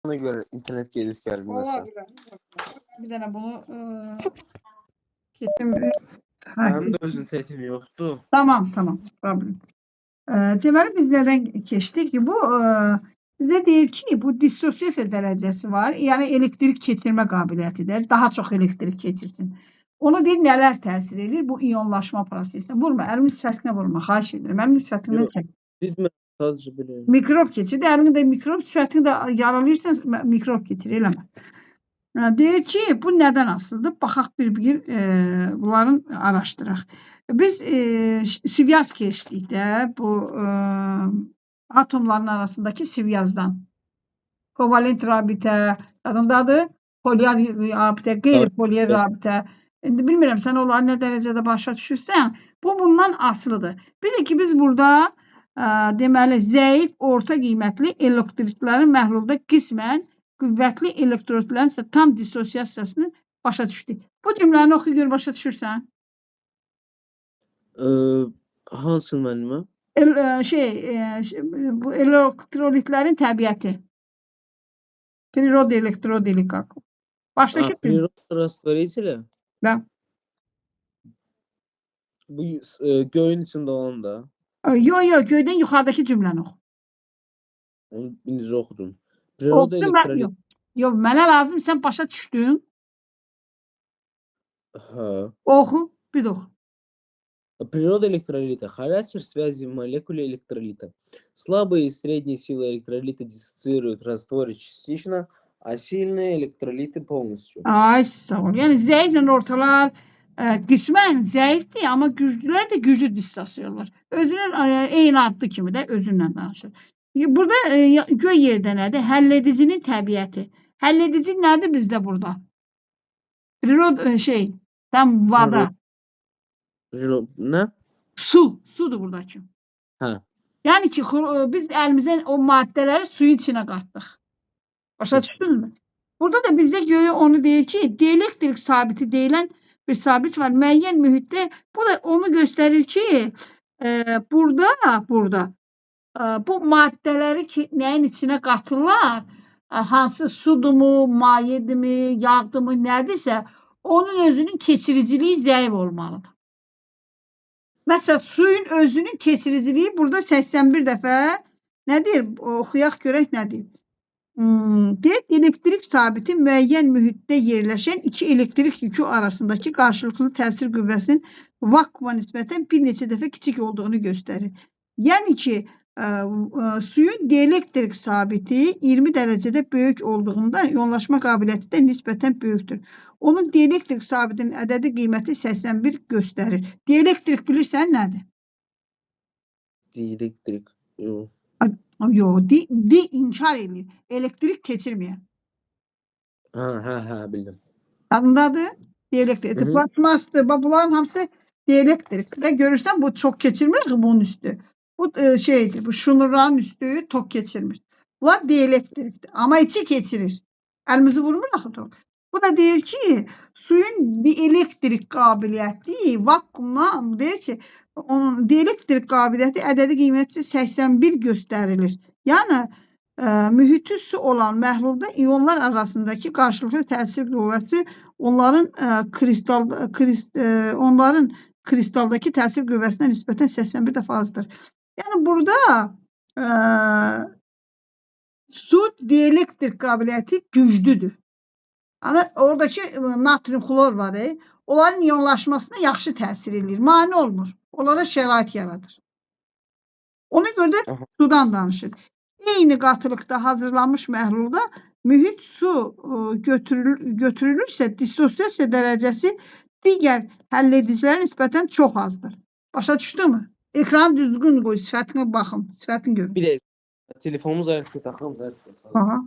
Ona göre internet gelip geldi mesela. Olabilir. Bir dənə bunu keçim. Benim de öz internetim yoktu. Tamam. Problem. Deməli biz nədən keçdik ki, bu bizə deyir ki, bu dissosiasiya dərəcəsi var. Yəni elektrik keçirmə qabiliyyətidir. Daha çox elektrik keçirsin. Ona deyir nələr təsir edir bu iyonlaşma prosesinə. Vurma, əlimin sifətinə vurma, xahiş edirəm. Əlimin sifətindən Yok. çək. Bilmem, sadece biliyorum. Mikrob keçir. Əlini də mikrob, sifətini də yaralayırsan, mikrob keçir, eləmə. Deyir ki, bu nədən asılıdır? Baxaq bir bunların araşdıraq. Biz sivyaz keçdik də bu atomların arasındakı sivyazdan. Kovalent rabitə, adındadır, polyar rabitə, qeyri-polyar rabitə. İndi bilmirəm, sən onları nə dərəcədə başa düşürsən, bu bundan asılıdır. Bir də ki, biz burada deməli, zəif, orta qiymətli elektrotlərin məhlulda qismən qüvvətli elektrotlərin isə tam dissosiasiyasını başa düşdük. Bu cümləni oxu gör, başa düşürsən? Hansın müəllimə? Bu elektrolitlərin təbiəti. Природа электроделикатов. Baştaki Природа растворителя. Da. Bu göyün içinde olan da. Yo, göydən yuxarıdakı cümləni oxu. Onu birinci okudum. Природа elektrolit. Yox, mənə lazım, sən başa düşdün. Ha. Oxu, bir də oxu. Природа электролита. Характер связи в молекуле электролита. Слабые и средние силы электролита диссоциируют растворы частично, а sильные электролиты полностью. Ay, sağ ol. Yəni zəiflə ortalar qismən zəifdir, amma güclülər də güclü dissosiyorlar. Özünün eyni adlı kimi də özünlə danışır. Burada göy yerdə nədir? Həlledicinin təbiəti. Həlledici nədir bizdə burada? Priroda tam vada. Ne? Sudur buradakı. Ha. Yəni ki, biz əlimizdən o maddələri suyun içinə qatdıq. Başa düşdünüzmü? Burada da bizdə göyə onu deyir ki, dielektrik sabiti deyilən bir sabit var. Müəyyən mühitdə bu da onu göstərir ki, burada bu maddələri ki, nəyin içinə qatırlar, hansı sudurmu, mayedirmi, yağdırmı, nədirsə, onun özünün keçiriciliyi zəif olmalıdır. Məsələn, suyun özünün keçiriciliyi burada 81 dəfə nədir? Oxuyaq görək nədir? Deyək, elektrik sabiti müəyyən mühitdə yerləşən iki elektrik yükü arasındakı qarşılıqlı təsir qüvvəsinin vakuuma nisbətən bir neçə dəfə kiçik olduğunu göstərir. Yəni ki, suyun dielektrik sabiti 20 dərəcədə böyük olduğunda iyonlaşma qabiliyyəti də nisbətən böyükdür. Onun dielektrik sabitinin ədədi qiyməti 81 göstərir. Dielektrik bilirsən nədir? Dielektrik. Yox. Yox, inkar edir. Elektrik keçirməyən. Ha, bildim. Adındadır? Dielektrik. Plasmasdır. Bunların hamısı dielektrikdə. Görürsən, bu çox keçirmir ki, bunun üstü. Bu şeydir, bu şunurların üstü tok keçirmir. Bunlar dielektrikdir. Amma içi keçirir. Əlimizi vurmur axı tok. Bu da deyir ki, suyun dielektrik qabiliyyəti vakuumla deyir ki, onun dielektrik qabiliyyəti ədədi qiyməti 81 göstərilir. Yəni mühiti su olan məhlulda iyonlar arasındakı qarşılıqlı təsir qüvvəsi onların kristaldakı təsir qüvvəsinə nisbətən 81 dəfə azdır. Yəni burada su dielektrik qabiliyyəti güclüdür. Amma oradakı natrium xlor var, onların iyonlaşmasına yaxşı təsir edir, mane olmur. Onlara şərait yaradır. Ona görə də sudan danışır. Eyni qatılıqda hazırlanmış məhlulda mühit su götürülürsə, dissosiasiya dərəcəsi digər həlledicilərə nisbətən çox azdır. Başa düşdünmü? Ekranı düzgün qoy, sifətinə baxım, sifətini görün. Bir də telefonumuz ayaqda taxım. Aha.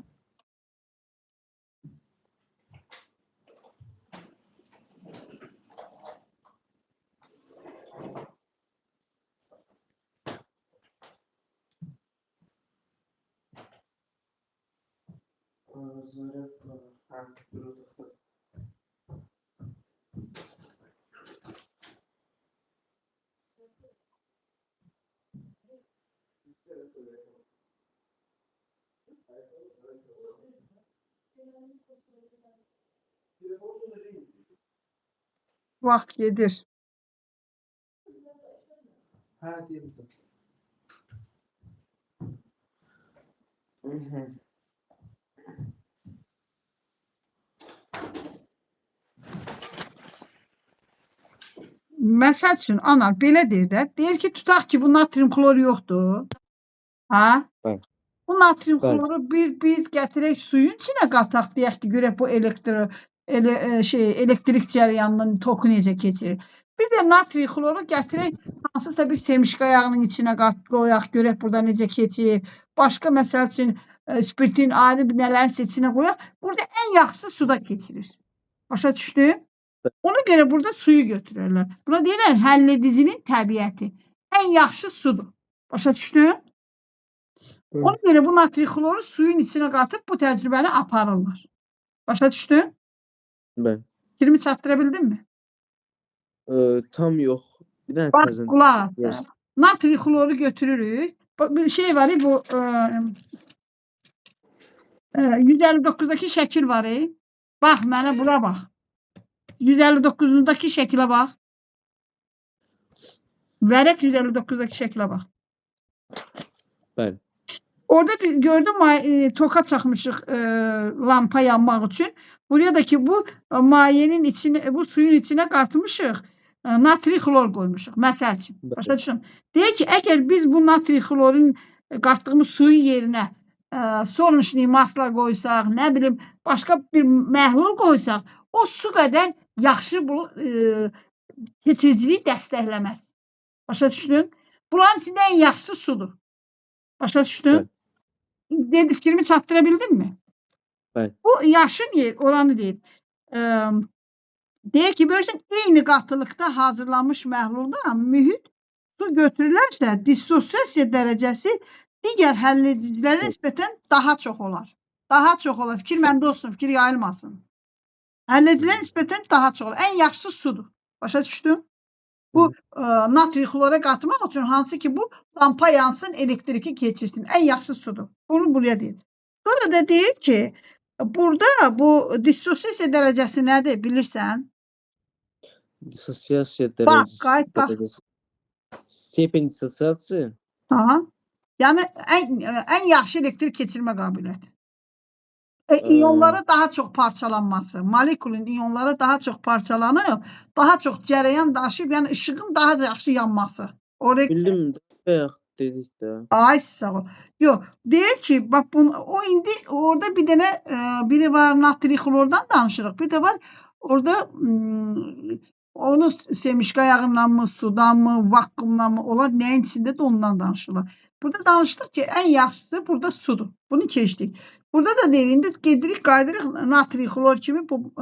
Vaxt gedir. Ha, deyim. Mhm. Məsəl üçün, anar belə deyir də. Deyir ki, tutaq ki, bu natrium kloru yoxdur. Ha? Bəli. Bu natrium Bəli. kloru biz gətirək suyun içinə qataq deyək ki, görək bu elektrik cərəyanının toku necə keçirir. Bir də natrium kloru gətirək hansısa bir semişka yağının içinə qoyaq, görək burada necə keçir. Başqa məsəl üçün spirtin ayrı bir nələrin içinə qoyaq. Burada ən yaxşısı suda keçirir. Başa düşdün? Ona görə burada suyu götürürlər. Buna deyirlər həlledicinin təbiəti. Ən yaxşı sudur. Başa düşdün? Ona görə bu natrium kloru suyun içinə qatıb bu təcrübəni aparırlar. Başa düşdün? Bəli. Fikrimi çatdıra bildinmi? Tam yox. Bir dənə Bax, təzən. qulaq as. Natrium kloru götürürük. Bir şey var, bu 159-daki şəkil var. Bax, mənə bura bax. 159-daki şəkilə bax. Vərəq 159-dakı şəkilə bax. Bəli. Orada biz gördüm toka çaxmışıq lampa yanmaq üçün. Buraya da ki bu mayenin içine, bu suyun içine qatmışıq. Natri xlor qoymuşuq. Məsəl üçün. Başa düşün. Deyək ki, əgər biz bu natri xlorun qatdığımız suyun yerinə solnişni masla qoysaq, nə bilim, başqa bir məhlul qoysaq, o su qədər yaxşı bu keçiriciliyi dəstəkləməz. Başa düşdün? Bunların içində ən yaxşısı sudur. Başa düşdün? Dedi, fikrimi çatdıra bildinmi? Bəli. Bu yaşın yer, oranı deyil. Deyir ki, görürsən, eyni qatılıqda hazırlanmış məhlulda mühit su götürülərsə, dissosiasiya dərəcəsi digər həlledicilərə nisbətən daha çox olar. Daha çox olar. Fikir məndə olsun, fikir yayılmasın. Həlledicilərə nisbətən daha çox olar. Ən yaxşısı sudur. Başa düşdün? Bu natrium xlora qatmaq üçün hansı ki bu lampa yansın, elektriki keçirsin. Ən yaxşı sudur. Bunu buraya deyir. Sonra da deyir ki, burada bu dissosiasiya dərəcəsi nədir bilirsən? Dissosiasiya Bax, qayıt bax. dərəcəsi. Stepen dissosiasiya. Aha. Yəni ən yaxşı elektrik keçirmə qabiliyyəti. İyonlara daha çox parçalanması, molekulun iyonlara daha çox parçalanıb, daha çox cərəyan daşıyıb, yəni işığın daha yaxşı yanması. Oraya Bildim, bayaq dedik də. ay sağ ol. Yox, deyir ki, bax o indi orada bir dənə biri var natrium xlordan danışırıq. Bir də var orada onu semişka yağından mı, sudan mı, vakuumdan mı, onlar nəyin içində də ondan danışırlar. Burada danışdıq ki, ən yaxşısı burada sudur. Bunu keçdik. Burada da deyir, indi gedirik, qaydırıq natrium xlor kimi bu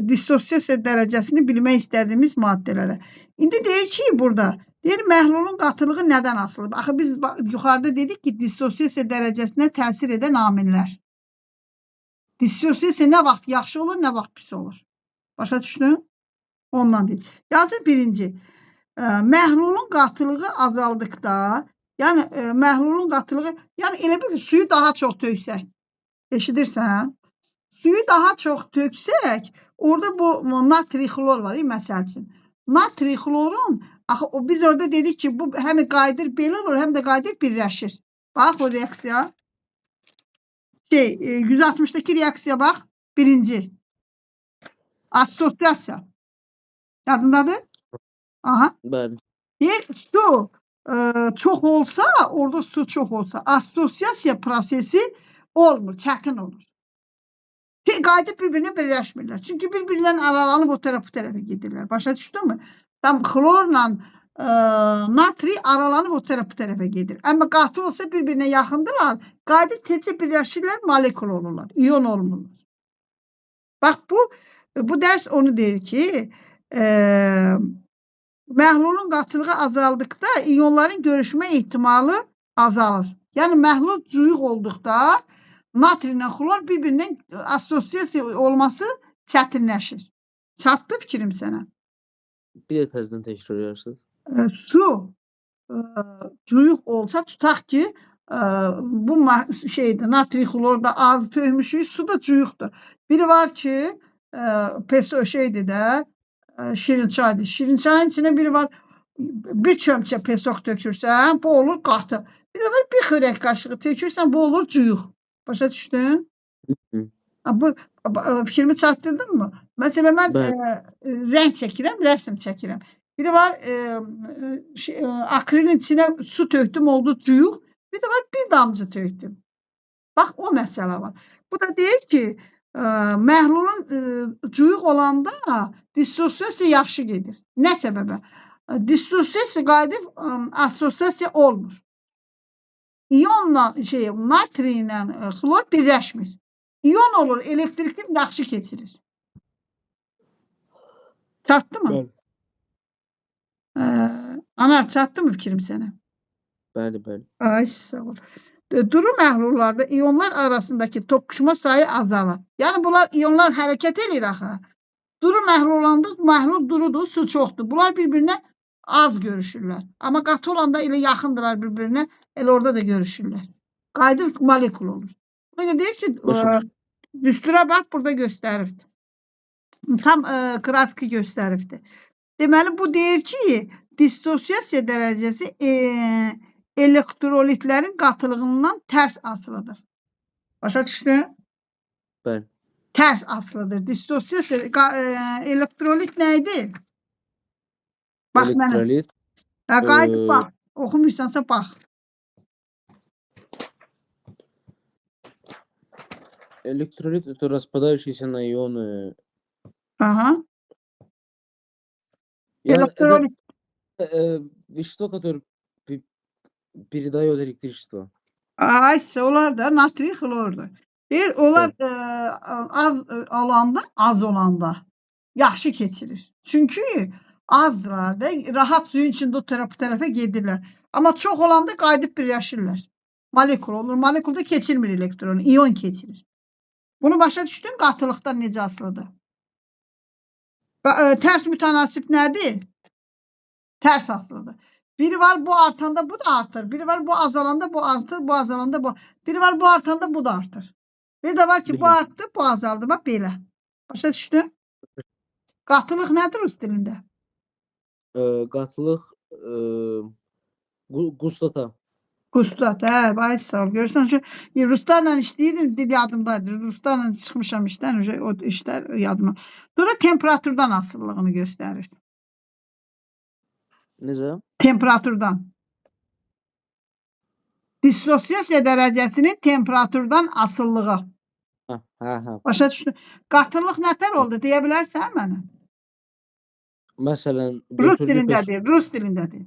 dissosiasiya dərəcəsini bilmək istədiyimiz maddələrə. İndi deyir ki, burada deyir, məhlulun qatılığı nədən asılıdır? Axı biz yuxarıda dedik ki, dissosiasiya dərəcəsinə təsir edən amillər. Dissosiasiya nə vaxt yaxşı olur, nə vaxt pis olur. Başa düşdün? Ondan deyil. Yazır birinci, məhlulun qatılığı azaldıqda, yəni məhlulun qatılığı, yəni elə bir suyu daha çox töksək, eşidirsən? Suyu daha çox töksək, orada bu natrium xlor var, məsəl üçün. Natrium xlorun, axı biz orada dedik ki, bu həm qayıdır belə olur, həm də qayıdır birləşir. Bax o reaksiya. 160-daki reaksiya bax, birinci. Assosiasiya. Yadındadır? Aha. Bəli. Deyir, su çox olsa, orada su çox olsa, assosiasiya prosesi olmur, çətin olur. Qayıdıb bir-birinə birləşmirlər. Çünki bir-birindən aralanıb o tərəfə gedirlər. Başa düşdünmü? Tam xlorla natri aralanıb o tərəfə gedir. Amma qatı olsa bir-birinə yaxındırlar. Qayıdıb tezcə birləşirlər, molekul olurlar, iyon olmurlar. Bax, bu dərs onu deyir ki, məhlulun qatılığı azaldıqda iyonların görüşmə ehtimalı azalır. Yəni, məhlul cuyuq olduqda natri ilə xlor bir-birindən assosiasiya olması çətinləşir. Çatdı fikrim sənə? Bir də təzədən təkrar edirsiniz. Su cuyuq olsa, tutaq ki, bu şeydir, natri xlor da az tökmüşük, su da cuyuqdur. Biri var ki, peso şeydir də, şirin çaydır. Şirin çayın içine biri var, bir çömçə pesok tökürsən, bu olur qatı. Bir də var, bir xörək qaşığı tökürsən, bu olur cuyuq. Başa düşdün? Hı. Bu fikrimi çatdırdın mı? Mesela mən Bəli. rəng çəkirəm, rəsm çəkirəm. Biri var, akrilin içine su tökdüm, oldu cuyuq. Bir də var, bir damcı tökdüm. Bax, o məsələ var. Bu da deyir ki, məhlulun cuyuq olanda dissosiasiya yaxşı gedir. Nə səbəbə? Dissosiasiya qayıdıb assosiasiya olmur. İyonla natri ilə xlor birləşmir. İyon olur, elektrikli yaxşı keçirir. Çatdı mı? Anar, çatdı mı fikrim sənə? Bəli. Ay, sağ ol. Duru məhlullarda iyonlar arasındakı toqquşma sayı azalır. Yəni bunlar iyonlar hərəkət edir axı. Duru məhlul olanda məhlul durudur, su çoxdur. Bunlar bir-birinə az görüşürlər. Amma qatı olanda elə yaxındırlar bir-birinə, elə orada da görüşürlər. Qayıdıb molekul olur. Buna görə deyir ki, düstura bax, burada göstəribdir. Tam qrafiki göstəribdir. Deməli, bu deyir ki, dissosiasiya dərəcəsi elektrolitlərin qatılığından tərs asılıdır. Başa düşdün? Bəli. Tərs asılıdır. Dissosiasiya elektrolit nə idi? Bax mənə. Elektrolit. Qayıdıb bax. Oxumursansa bax. Электролит это распадающийся на ионы. Aha. Это Elektrolit. вещество, которое передает электричество. Aysa onlar da natri xlordur. Deyir, onlar az alanda, az olanda yaxşı keçirir. Çünki azdılar da, rahat suyun içində o tərəfə gedirlər. Amma çox olanda qayıdıb birləşirlər. Molekul olur. Molekulda keçirmir elektronu, iyon keçirir. Bunu başa düşdün, qatılıqdan necə asılıdır? Tərs mütənasib nədir? Tərs asılıdır. Biri var, bu artanda bu da artır. Biri var, bu azalanda bu artır, bu azalanda bu. Biri var, bu artanda bu da artır. Bir de var ki, bu arttı, bu azaldı. Bak belə. Başa düşdün? Qatılıq nədir rus dilində? Qatılıq gustata. Gustat, hə, ay sağ ol. Görürsən ki, ruslarla işləyirdim, dil yadımdadır. Ruslarla çıxmışam işdən, o işlər yadıma. Sonra temperaturdan asıllığını göstərir. Necə? Temperaturdan. Dissosiasiya dərəcəsinin temperaturdan asıllığı. Hə. Başa düşdün? Qatılıq nətər oldu, deyə bilərsən mənə? Məsələn, Rus dilindədir.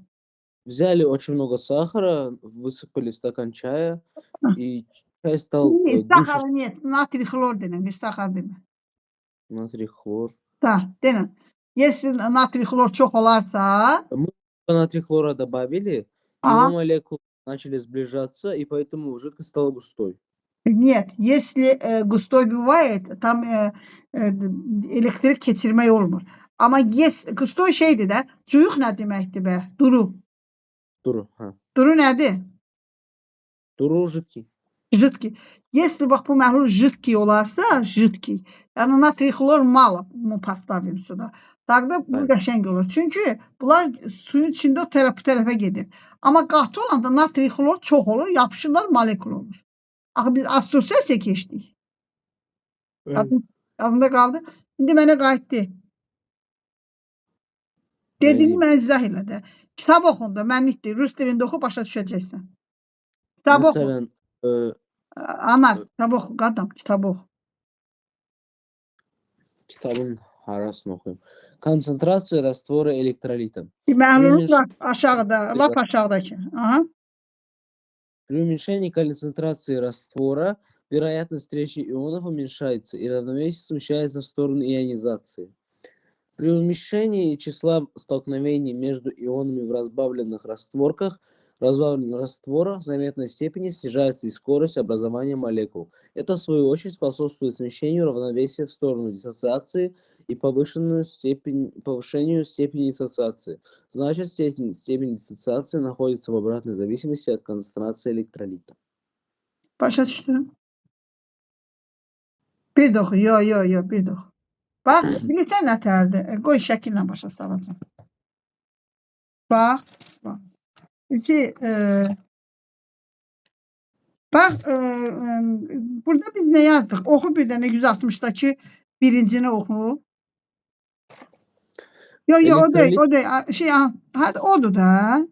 Взяли очень много сахара, высыпали в стакан чая, и чай стал Сахар нет, natri xlor denir, sahar demir. Natri xlor. Da, denir. Если natri xlor çox olarsa, мы натри хлора добавили, и его молекулы начали сближаться, и поэтому жидкость стала густой. Нет, если густой бывает, там elektrik keçirmək olmur. Amma gusтой şeydir də, cuyuq nə deməkdir bə? Duru. Duru, hə. Duru nədir? Duru жидкий. Жидкий. Если bax bu məhlul жидкий olarsa, жидкий. Yəni natri xlor malo mu поставим sуда. Тогда bu qəşəng olur. Çünki bunlar suyun içində o tərəfə gedir. Amma qatı olanda natri xlor çox olur, yapışırlar, molekul olur. Axı biz assosiasiya keçdik. Adında qaldı. İndi mənə qayıtdı. Dediyimi mənə izah elə də. Kitab oxunda, mənlikdir. Rus dilində oxu, başa düşəcəksən. Kitab oxu. Məsələn, Anar, kitab oxu, qadam, kitab oxu. Kitabın harasını oxuyum. Konsentrasiya раствора электролита. Məhlulun aşağıda, lap aşağıdakı. При уменьшении концентрации раствора вероятность встречи ионов уменьшается, и равновесие смещается в сторону ионизации. При уменьшении числа столкновений между ионами в разбавленных растворах в заметной степени снижается и скорость образования молекул. Это, в свою очередь, способствует смещению равновесия в сторону диссоциации и повышению степени диссоциации. Значит, степень диссоциации находится в обратной зависимости от концентрации электролита. Başa düşdün? Bir də oxu. Yo, bir də oxu. Bax, bilirsən nə tərdir? Qoy şəkillə başa salacağım. Bax. İki, bax, burada biz nə yazdıq? Oxu bir dənə 160-dakı birincini oxu. Yo, o deyil. Hadi odur da.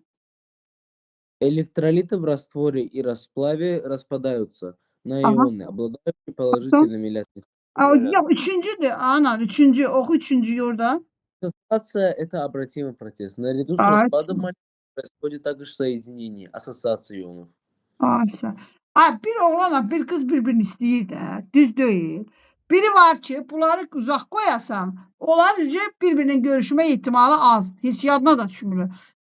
Электролиты в растворе и расплаве распадаются на Aha. ионы, обладающие положительными или Ya üçüncüdür. Anan, üçüncü. Oxu üçüncüyü orada. Ассоциация – это обратимый процесс. Наряду с Ай, распадом молекул происходит также соединение, aссоциация ионов. Ayşə. Bir oğlanla bir qız bir-birini istəyir də. Düz deyil. Biri var ki, bunları uzaq qoyasan, onlar bir-birinin görüşmə ehtimalı azdır. Heç yadına da düşmür.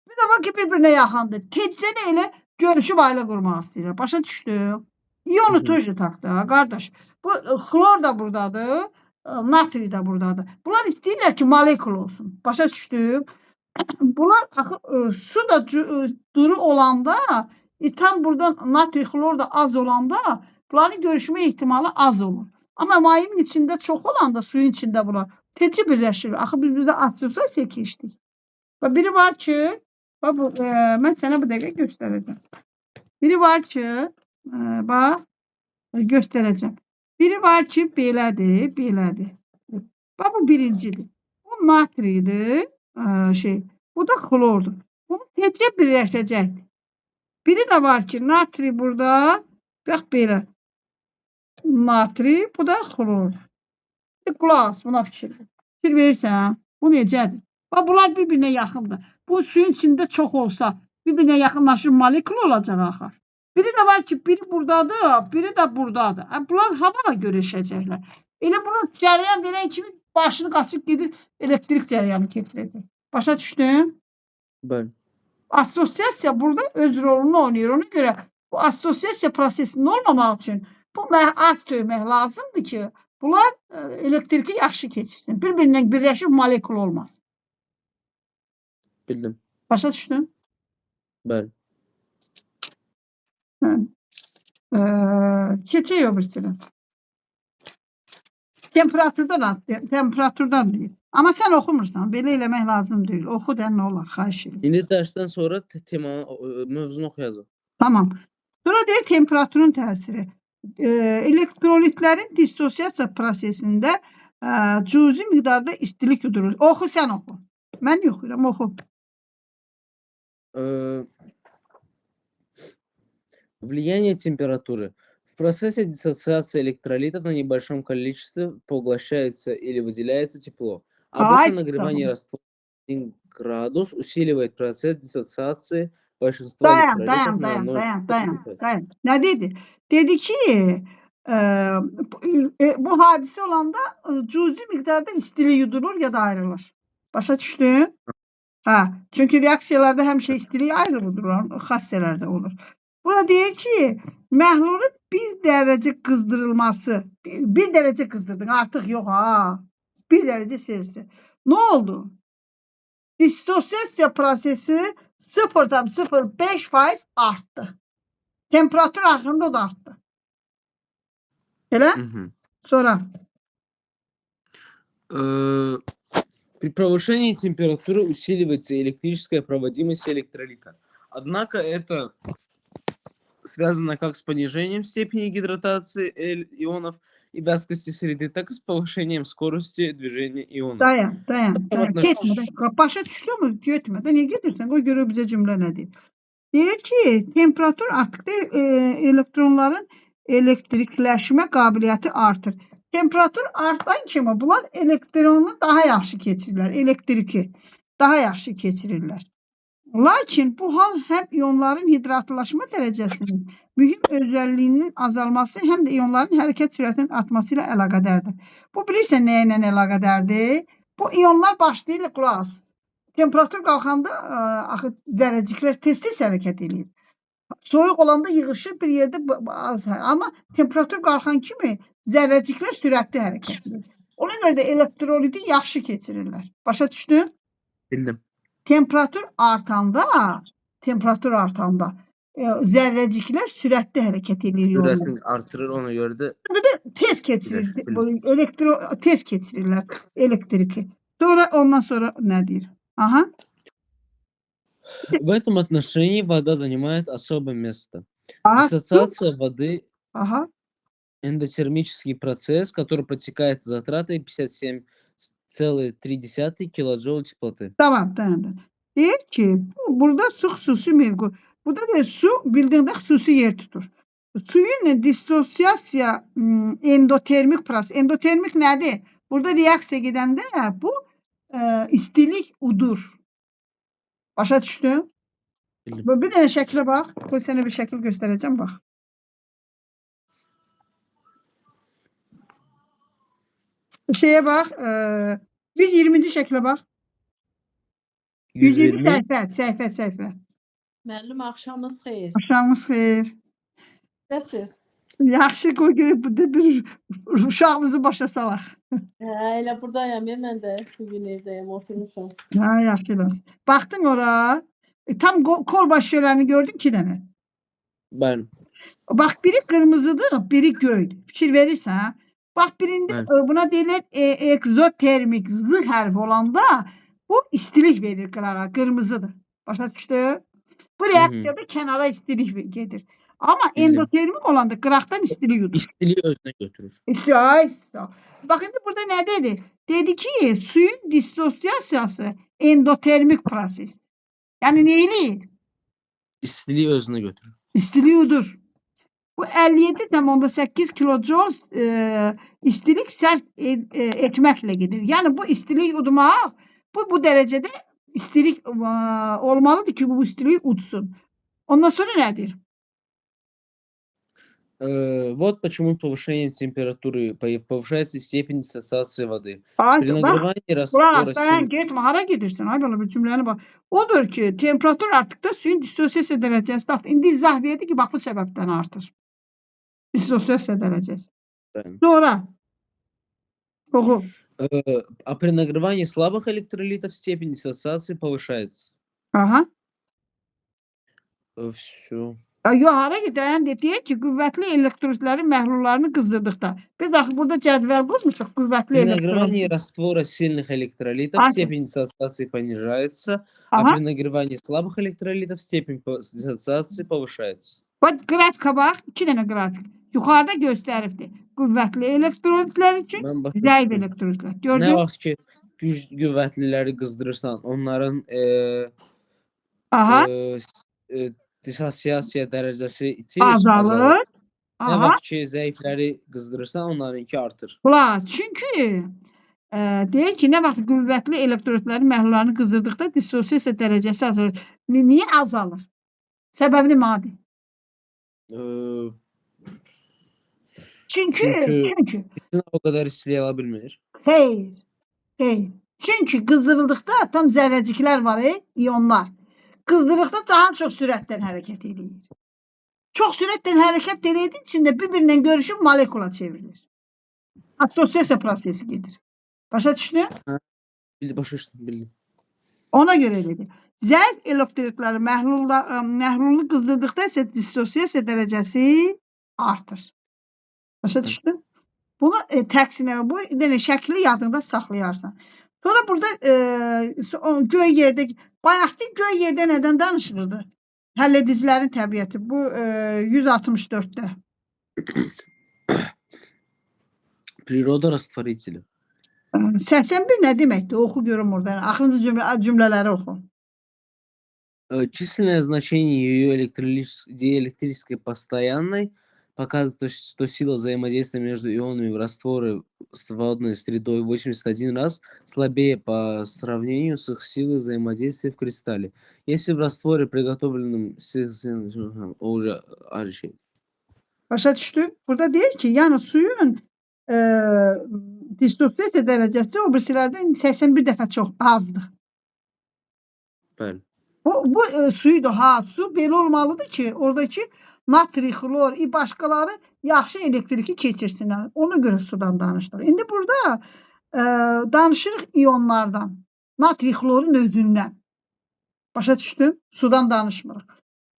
Bir də var ki, bir-birinə yaxındır. Tezcə elə görüşüb ailə qurmaq istəyirlər. Başa düşdün? İyonu tujur tak da, qardaş. Bu xlor da buradadır, natri də buradadır. Bunlar istəyirlər ki, molekul olsun. Başa düşdün? Bunlar su da duru olanda, tam buradan natri xlor da az olanda bunların görüşmə ehtimalı az olur. Amma mayın içində çox olanda suyun içində bunlar tezcə birləşir. Axı biz bizə assosiasiya keçdik. Və biri var ki, mən sənə bu dəqiqə göstərəcəm. Biri var ki, bax, göstərəcəm. Biri var ki, belədir. Bax, bu birincidir. Bu natridir, bu da xlordur. Bunu tezcə birləşəcəkdir. Biri də var ki, natri burada, bax belə. Natri, bu da xlor. Qulaq as, buna fikir verirsən. Bu necədir? Bax, bunlar bir-birinə yaxındır. Bu suyun içində çox olsa, bir-birinə yaxınlaşır molekul olacaq axı. Biri də var ki, biri buradadır, biri də buradadır. Bunlar havada görüşəcəklər. Elə bunu cərəyan verən kimi başını qaçıb gedib elektrik cərəyanı keçirəcək. Başa düşdün? Bəli. Assosiasiya burada öz rolunu oynayır. Ona görə bu assosiasiya prosesinin olmamaq üçün bu az töymək lazımdır ki, bunlar elektriki yaxşı keçirsin. Bir-birindən birləşib molekul olmaz. Bildim. Başa düşdün? Bəli. Keçək öbürsünə. Temperaturdan deyil. Amma sən oxumursan, belə eləmək lazım deyil. Oxu da nə olar, xahiş edirəm. İndi dərsdən sonra mövzunu oxuyacaq. Tamam. Sonra deyir temperaturun təsiri. Elektrolitlərin dissosiasiya prosesində cüzi miqdarda istilik yudurur. Oxu, sən oxu. Mən yoxuyuram, oxu. Влияние температуры. В процессе диссоциации электролитов на небольшом количестве поглощается или выделяется тепло. Обычно нагревание раствора 1 градус усиливает процесс диссоциации большинства электролитов на 0,5. Dayan. Nə dedi? Dedi ki, bu hadisə olanda cüzi miqdarda istilik yudulur ya da ayrılır. Başa düşdün? Çünki reaksiyalarda həmişə istilik ayrılır, xassələrdə olur. Burada deyir ki, məhlulun 1 dərəcə qızdırılması, 1 dərəcə qızdırdın, artıq yox ha, 1 dərəcə Selsiya. Nə oldu? Dissosiasiya prosesi 0,05% artdı. Temperatur artırında o da artdı. Elə? Sonra. При повышении температуры усиливается электрическая проводимость электролита. Однако это связано как с понижением степени гидратации ионов и вязкости среды, так и с повышением скорости движения ионов. Dayan. Getmə. Başa düşdün mü? Getmə. Niyə gedirsən? Qoy görək bizə cümlə nədir. Deyir ki, temperatur artdıqda elektronların elektrikləşmə qabiliyyəti artır. Temperatur artan kimi bunlar elektronu daha yaxşı keçirirlər. Elektriki daha yaxşı keçirirlər. Lakin bu hal həm ionların hidratlaşma dərəcəsinin mühüm özəlliyinin azalması, həm də ionların hərəkət sürətinin artması ilə əlaqədardır. Bu bilirsən nəyə ilə əlaqədardır? Bu ionlar başlayır, qulaq as. Temperatur qalxanda axı zərrəciklər tez-tez hərəkət edir. Soyuq olanda yığışır bir yerdə az. Amma temperatur qalxan kimi zərrəciklər sürətli hərəkət edir. Ona görə də elektroliti yaxşı keçirirlər. Başa düşdün? Bildim. Temperatur artanda zərrəciklər sürətli hərəkət edir yolda. Sürətini artırır, ona görə də Tez keçirir. Bildim. Tez keçirirlər elektriki. Ondan sonra nə deyir? Aha. В этом отношении вода занимает особое место. Aha. Диссоциация воды Aha. эндотермический процесс, который протекает с затратой 57,3 килоджоуля теплоты. Tamam. Deyir ki, burada su xüsusi mövqu. Burada da su bildiğinde xüsusi yer tutur. Suyun dissosiasiya endotermik proses. Endotermik nədir? Burada reaksiya gedəndə bu istilik udur. Başa düşdün? Bildim. Bir dənə şəklə bax. Qoy sənə bir şəkil göstərəcəm, bax. Şeye bax, 120-ci şəklə bax. 120 səhifə. Müəllim, axşamınız xeyir. Axşamınız xeyir. Nasılsınız? Yaxşı, qoy görək burada bir uşağımızı başa salaq. Elə buradayam, mən də bugün evdəyim, oturmuşam. Yaxşı olsun. Baxdın ora, tam kol baş şöləni gördün 2 dənə. Ben. Bax, biri qırmızıdır, biri göy. Fikir verirsən? Bax, birində buna deyirlər egzotermik Z hərfi olanda bu istilik verir qırağa, qırmızıdır. Başa düşdü? Bu reaksiyada kənara istilik gedir. Amma endotermik olanda qıraqdan istilik yudur. İstiliği özüne götürür. Bax, indi burada nə dedi? Dedi ki, suyun dissosiasiyası endotermik prosesdir. Yəni, nə eləyir? İstiliği özüne götürür. İstiliyi udur. Bu 57,8 kilojoule istilik sərf etməklə gedir. Yəni, bu istilik udmaq, bu dərəcədə istilik olmalıdır ki, bu istiliyi udsun. Ondan sonra nədir? Вот почему повышением температуры повышается степень диссоциации воды. При нагревании раствора Sen getmə, hara gedirsən? Ay bala, bir cümləni bax. Odur ki, temperatur artdıqda suyun dissosiasiya dərəcəsi də artır. İndi izah verdi ki, bax bu səbəbdən artır. Dissosiasiya dərəcəsi. Sonra oxu. А при нагревании слабых электролитов степень диссоциации повышается. Aha. Все. Yox, hara gedən deyir ki, qüvvətli elektrolitlərin məhlullarını qızdırdıqda. Biz axı burada cədvəl qurmuşuq qüvvətli При elektrolitlər. нагревании раствора сильных электролитов степень диссоциации понижается, а при нагревании слабых электролитов степень диссоциации повышается. Bax, qrafika bax, 2 dənə qrafik. Yuxarıda göstəribdir. Qüvvətli elektrolitlər üçün zəif elektrolitlər. Gördün? Nə vaxt ki, qüvvətliləri qızdırırsan, onların dissosiasiya dərəcəsi itir, azalır. Nə vaxt ki, zəifləri qızdırırsan, onlarınki artır. Çünki deyir ki, nə vaxt qüvvətli elektrolitlərin məhlullarını qızdırdıqda dissosiasiya dərəcəsi azalır. Niyə azalır? Səbəbini mənə de. Çünki o qədər istiliyi ala bilmir. Xeyr. Çünki qızdırıldıqda tam zərrəciklər var, ionlar. Qızdırdıqda daha çox sürətlə hərəkət edir. Çox sürətlə hərəkət etdiyi üçün də bir-birindən görüşüb molekula çevrilir. Assosiasiya prosesi gedir. Başa düşdün? Başa düşdüm, bildim. Ona görə dedi. Zəif elektrolitləri məhlulunu qızdırdıqda isə dissosiasiya dərəcəsi artır. Başa düşdün? Bunu təksinə bu şəkli yadında saxlayarsan. Sonra burada göy yerdə, bayaqki göy yerdə nədən danışılırdı? Həlledicilərin təbiəti. Bu 164-də. Природа растворителя. 81 nə deməkdir? Oxu görüm oradan. Axırıncı cümlələri oxu. Численное значение ее диэлектрической постоянной показывает, что сила взаимодействия между ионами в растворе с водной средой 81 раз слабее по сравнению с их силой взаимодействия в кристалле. Если в растворе, приготовленном уже Başa düşdün? Burada deyir ki, yəni suyun dissosiasiya dərəcəsi o birisilərdən 81 dəfə çox azdır. Bəli. Bu suyu da su belə olmalıdır ki, oradakı natri, xlor, başqaları yaxşı elektriki keçirsinlər. Ona görə sudan danışılır. İndi burada danışırıq iyonlardan. Natri xlorun özündən. Başa düşdün? Sudan danışmırıq.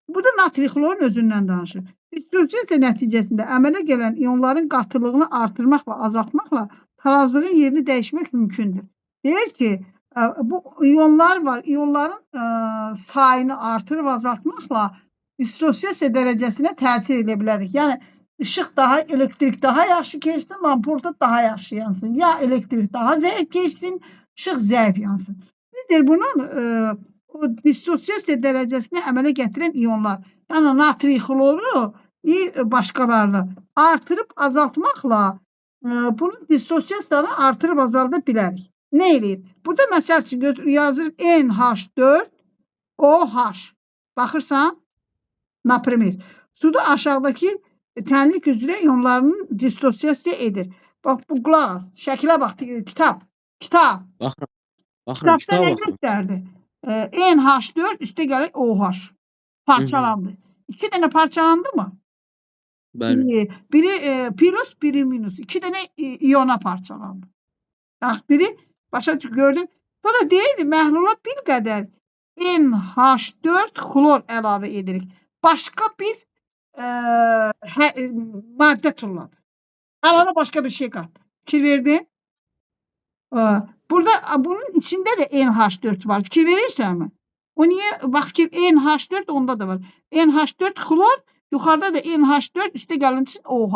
Burada natri xlorun özündən danışırıq. Dissosiasiya nəticəsində əmələ gələn iyonların qatılığını artırmaq və azaltmaqla tarazlığın yerini dəyişmək mümkündür. Deyir ki, bu iyonlar var. İyonların sayını artırıb azaltmaqla dissosiasiya dərəcəsinə təsir edə bilərik. Yəni işıq daha, elektrik daha yaxşı keçsin, lamporta daha yaxşı yansın. Ya elektrik daha zəif keçsin, işıq zəif yansın. Biz bunun o dissosiasiya dərəcəsinə əmələ gətirən iyonlar, yəni natri xloru başqalarını artırıb azaltmaqla bunun dissosiasiyanı artırıb azalda bilərik. Nə eləyir? Burada məsəl üçün yazırıq NH4 OH. Baxırsan? Naprimir. Suda aşağıdakı tənlik üzrə iyonlarının dissosiasiya edir. Bax, bu qulaq as. Şəkilə bax, kitab. Baxıram, Kitabda nə göstərdi? NH4 üstə gəlir OH. Parçalandı. 2 dənə parçalandı mı? Bəli. Biri plus, biri minus. 2 dənə iyona parçalandı. Biri başa gördün. Sonra deyirdi, məhlula bir qədər NH4 xlor əlavə edirik. Başqa bir maddə tulladı. Əlavə başqa bir şey qatdı. Fikir verdin? Burada bunun içində də NH4 var. Fikir verirsənmi? O niye? Bax fikir NH4 onda da var. NH4 xlor, yuxarıda da NH4 üstə gəlinsin OH.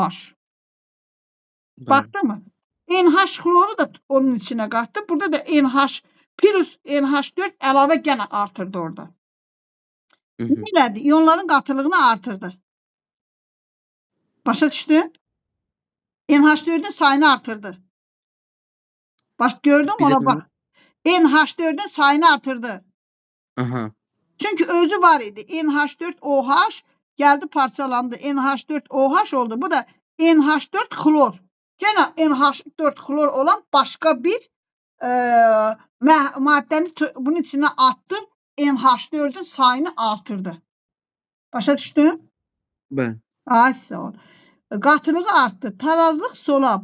Baktın mı? NH xloru da onun içine kattı. Burada da NH plus NH4 əlavə gene artırdı orada. Ne elədi? İyonların qatılığını artırdı. Başa düşdün? NH4'ün sayını artırdı. Bak gördün mü ona bak. NH4'ün sayını artırdı. Aha. Çünkü özü var idi. NH4OH geldi parçalandı. NH4OH oldu. Bu da NH4 xlor. Gene NH4 xlor olan başka bir maddəni bunun içine attı. NH4'ün sayını artırdı. Başa düşdün? Ben. Ay sağ ol. Qatılığı artdı. Tarazlıq sola,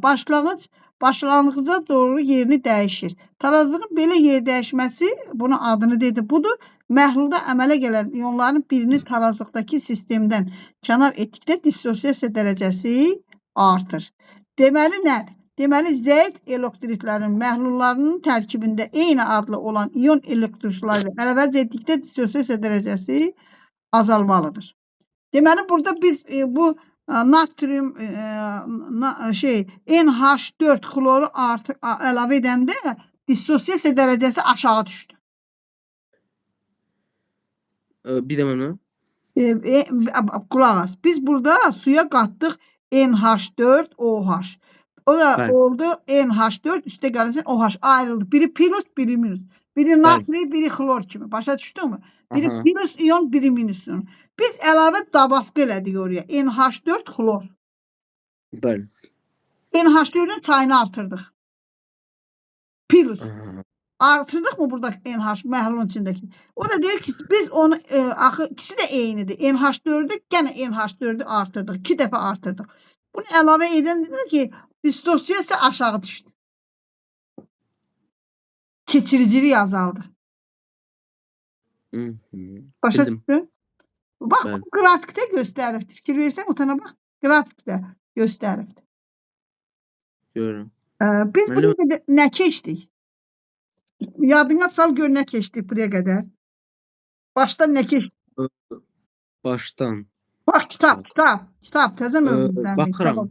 başlanğıca doğru yerini dəyişir. Tarazlığın belə yer dəyişməsi, bunun adını dedi, budur. Məhlulda əmələ gələn iyonların birini tarazlıqdakı sistemdən kənar etdikdə dissosiasiya dərəcəsi artır. Deməli nədir? Deməli, zəif elektriklərin məhlullarının tərkibində eyni adlı olan iyon elektrikləri əvəz etdikdə dissosiasiya dərəcəsi azalmalıdır. Deməli, burada biz bu natrium NH4 xloru artıq əlavə edəndə dissosiasiya dərəcəsi aşağı düşdü. Bir də mənə? Qulaq as. Biz burada suya qatdıq NH4OH. O da oldu NH4 üstə gəlirsən OH ayrıldı. Biri plus, biri minus. Biri natri, biri xlor kimi. Başa düşdün mü? Biri plus iyon, biri minus iyon. Biz əlavə dabafqı elədik oraya. NH4 xlor. Bəli. NH4'ün sayını artırdıq. Plus. Artırdıq mı buradaki NH məhlulun içindeki? O da deyir ki biz onu axı ikisi də eynidir. NH4'ü gene NH4'ü artırdıq. 2 dəfə artırdıq. Bunu əlavə edən dedi ki dissosiasiya aşağı düşdü. Keçiricilik azaldı. Başa düşdün? Bak bu grafikte göstərirdi. Fikir versən utana bak. Grafikte göstərirdi. Görürüm. Biz buraya nə keçdik? Yadına sal gör nə keçdik buraya qədər. Başdan nə keçdik? Başdan. Bak kitap. Təzə mövzudan. Baxıram.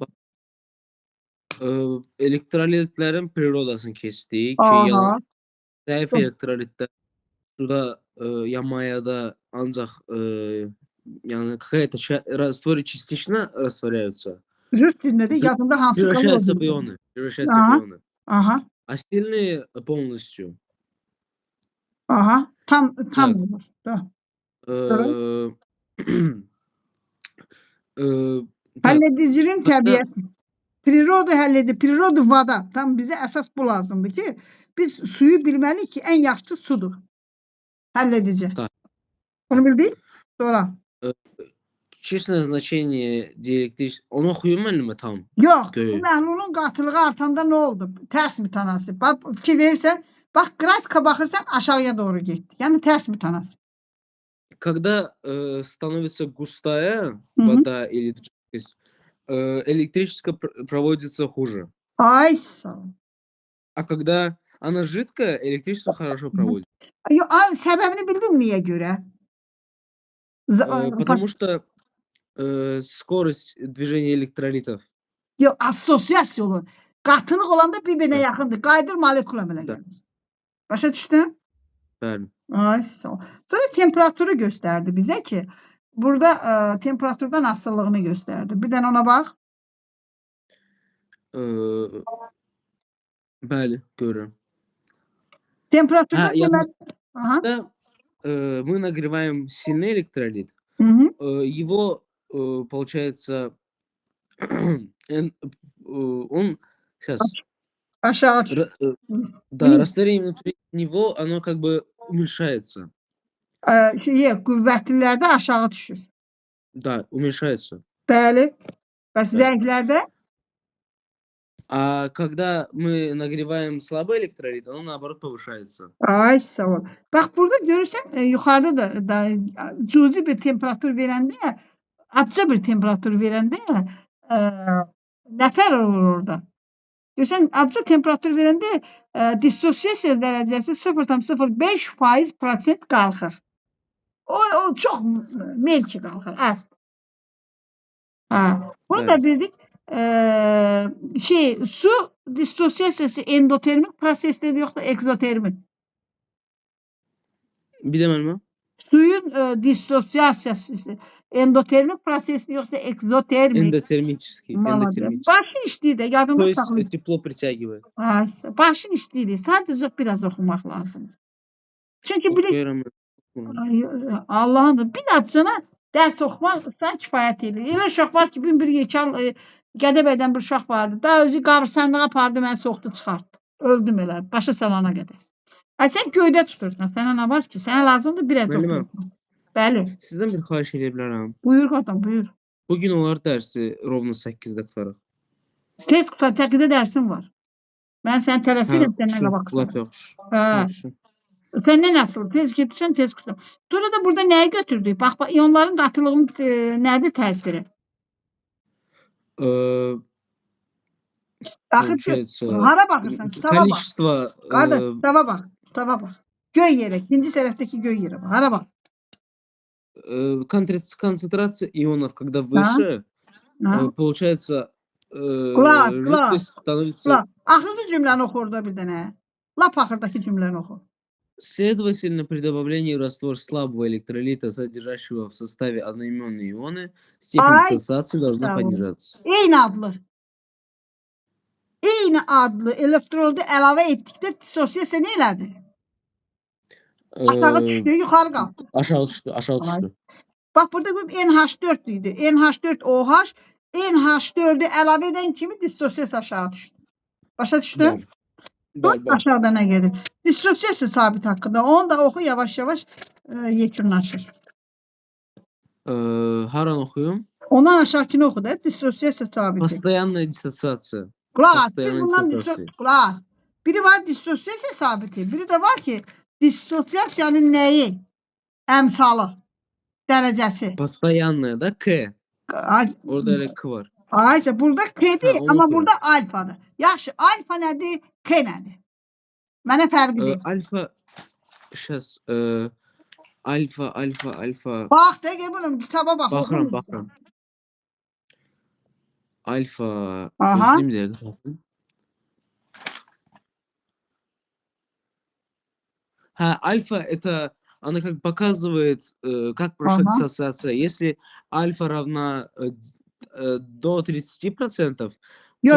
Elektrolitlərin periodasını keçdik. Zəif elektrolitlər suda ямаяда ancaq yani какая-то растворы частично растворяются. Rüstünde de yazında hansı превращаются в ионы. Превращаются в ионы. Ага. А сильные полностью. Ага. Tam olur. Da. Halledicinin təbiəti. Prirodu həlledi. Prirodu vada. Tam bize əsas bu lazımdır ki biz suyu bilməliyik ki en yaxşı sudur. Həlledici. Bunu bildik? Sonra. Численное значение диэлектрического... Onu oxuyum müəllimə tam? Yox, bu Göyü. məhlulun qatılığı artanda nə oldu? Tərs mütənasib. Bax, fikir verirsən, bax, qrafikə baxırsan aşağıya doğru getdi. Yəni tərs mütənasib. Когда становится густая Hı вода или жидкость, электрическое проводится хуже. Ay sağ ol. А когда она жидкая, электричество хорошо проводит. Yo, səbəbini bildin niyə görə? Потому что скорость движения электролитов. Yox, assosiasiya olur. Qatılıq olanda bir-birinə Bəli. yaxındır. Qayıdır molekula belə Bəli. gəlir. Başa düşdün? Bəli. Ay sağ ol. Sonra temperaturu göstərdi bizə ki, burada temperaturdan asıllığını göstərdi. Bir dənə ona bax. Bəli, görürəm. Temperaturdan я deməli. Aha. Когда мы нагреваем сильный электролит, Hı -hı. его, получается, он сейчас, Aşağı düşür. да, Hı. растворение внутри него, оно как бы уменьшается. Qüvvətlilərdə aşağı düşür. Да, уменьшается. Bəli. Bəs Bəli. zəiflərdə? А когда мы nagrevaем слабый электролит, оно наоборот повышается. Ay sağ ol. Bax burada görürsən yuxarıda da cüzi bir temperatur verəndə, abca bir temperatur verəndə nətər olur orada? Görürsən abca temperatur verəndə dissosiasiya dərəcəsi 0,05% qalxır. O çox melki qalxır, az. Bunu da bildik. Su dissosiasiyası endotermik prosesdir yoxsa egzotermik? Bir de müəllimə? Suyun dissosiasiyası endotermik prosesdir yoxsa egzotermik? Endotermический. Endotermический. Başın işləyir də, yadında То есть saxlayın. тепло притягивает. Başın işləyir. Sadəcə biraz oxumaq lazımdır. Çünki Oxuyuram. Allah'ın bir açına dərs oxumaq sən kifayət edir. Elə uşaq var ki, bir yekal Gədəbəydən bir uşaq vardı. Daha özü qabırsanlığa apardı, məni soxdu, çıxartdı. Öldüm elə, başa salana qədər. Sən göydə tutursan, sənə nə var ki? Sənə lazımdır biraz Müəllimə. oxumaq. Bəli. Sizdən bir xahiş edə bilərəm. Buyur qadın, buyur. Bugün olar dərsi rovno 8-də tutarıq. Tez qutar, təqidə dərsim var. Mən səni tələsirəm, səndən qabaq Lap tutarım. yaxşı. Səndən asıl, tez getirsən, tez qutar. Sonra da burada nəyi götürdük? Bax, ionların qatılığının nədir təsiri? Получается, Hara baxırsan, kitaba bax. количество... Qardaş, kitaba bax, kitaba bax. Göy yerə, ikinci sələfdəki göy yerə bax. Hara bax. Концентрация ионов, когда выше, получается, жидкость становится... Axırıncı cümləni oxu orada bir dənə. Lap axırdakı cümləni oxu. Следовательно, при добавлении в раствор слабого электролита, содержащего в составе одноименные ионы, степень диссоциации должна понижаться. Eyni adlı elektrodu əlavə etdikdə dissosiasiya nə elədi? Aşağı düşdü, yuxarı qalxdı. Aşağı düşdü. Bax, burada NH4 idi. NH4OH, NH4'ü əlavə edən kimi dissosiasiya aşağı düşdü. Başa düşdün? Aşağıda nə gedir? Dissosiasiya sabit haqqında. Onu da oxu yavaş-yavaş yekunlaşır. Haran oxuyum? Ondan aşağıkini oxu da. Dissosiasiya sabiti. Постоянная диссоциация. Qulaq, biri var dissosiasiya sabiti, biri de var ki dissosiasiyanın nəyi? Əmsalı, dərəcəsi. Постоянная da K. Orada elə K var. Ayrıca burada K'dir, amma burada alfadır. Yaxşı, alfa nədir, K nədir? Mənə fərqidir. Alfa, şəs, alfa. Bax, dəqiq bunun, kitaba bax. Baxıram. Альфа. Ага. Альфа это она как показывает, как прошла диссоциация. Если альфа равна до 30%. Yo.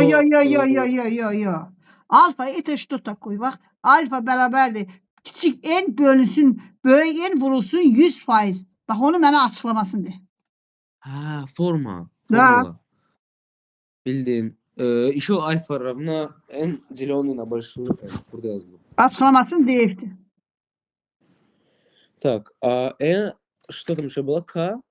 Alfa это что такое? Bax, alfa bərabərdir. Kiçik n bölünsün, böyük n vurulsun 100%. Bax, onu mənə açıqlamasın de. Formula. Bildim. Еще альфа равна n деленный на большую n. Burada yazdım. Açıklamasını deyibdi. Так, а n, что там еще было? K?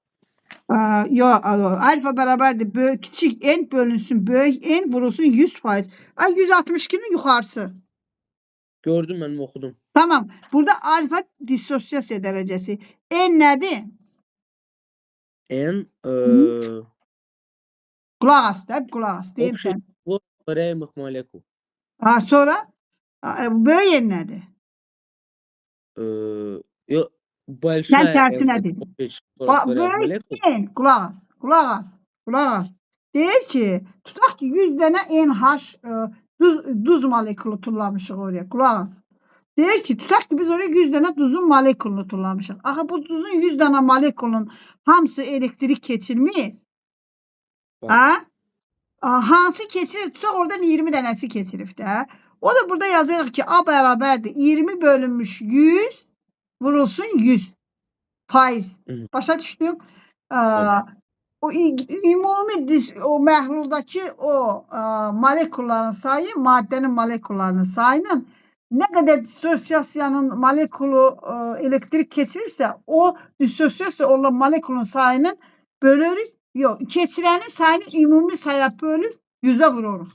Yok, alfa bərabərdir. Kiçik n bölünsün böyük n vurulsun 100%. Ay 162'nin yuxarısı. Gördüm, ben okudum. Tamam. Burada alfa dissosiasiya dərəcəsi. N nədir? N Qulaq as da, qulaq as. общий Deyirsən. число растворяемых молекул. Sonra böyük n nədir? Большая tersi N ne это dedim? общее число растворяемых Böyük молекул. n. Qulaq as. Qulaq as. Qulaq as. Deyir ki, tutaq ki 100 dənə NH duz molekulu tullamışıq oraya. Qulaq as. Deyir ki, tutaq ki biz oraya 100 dənə duzun molekulunu tullamışıq. Axı bu duzun 100 dənə molekulun hamısı elektrik keçirmir. Bak. Hansı keçirir? Tutaq oradan 20 dənəsi keçirib də. O da burada yazırıq ki, A bərabərdir. 20 bölünmüş 100 vurulsun 100 faiz. Başa düşdüm? O ümumi o məhluldakı o molekulların sayı, maddənin molekullarının sayının nə qədər dissosiasiyanın molekulu elektrik keçirirsə, o dissosiasiya olan molekulun sayının bölürük. Yox, keçirənin sayını ümumi saya bölüb 100'ə vururuq.